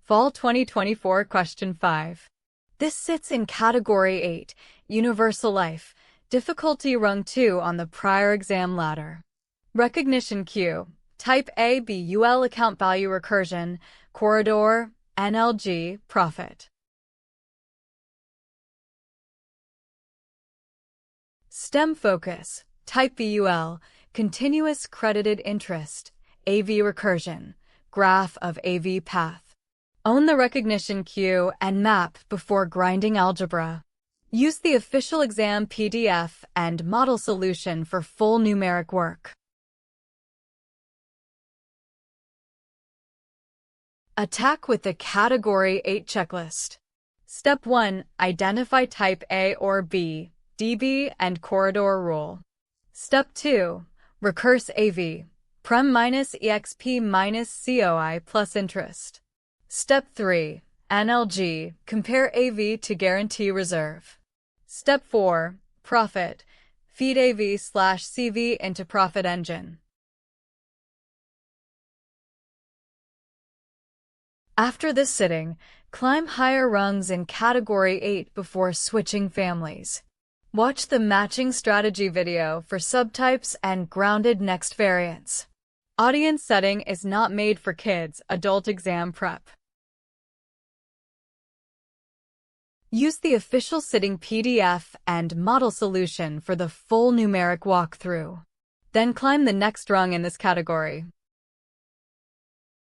Fall 2024 Question 5. This sits in Category 8, Universal Life, difficulty rung 2 on the prior exam ladder. Recognition Q. Type A BUL account value recursion, corridor, NLG, profit. STEM focus. Type BUL, continuous credited interest, AV recursion, graph of AV path. Own the recognition queue and map before grinding algebra. Use the official exam PDF and model solution for full numeric work. Attack with the Category 8 checklist. Step 1. Identify type A or B, DB, and corridor rule. Step 2. Recurse AV, prem minus exp minus COI plus interest. Step 3. NLG, compare AV to guarantee reserve. Step 4. Profit, feed AV/CV into profit engine. After this sitting, climb higher rungs in Category 8 before switching families. Watch the matching strategy video for subtypes and grounded next variants. Audience setting is not made for kids' adult exam prep. Use the official sitting PDF and model solution for the full numeric walkthrough. Then climb the next rung in this category.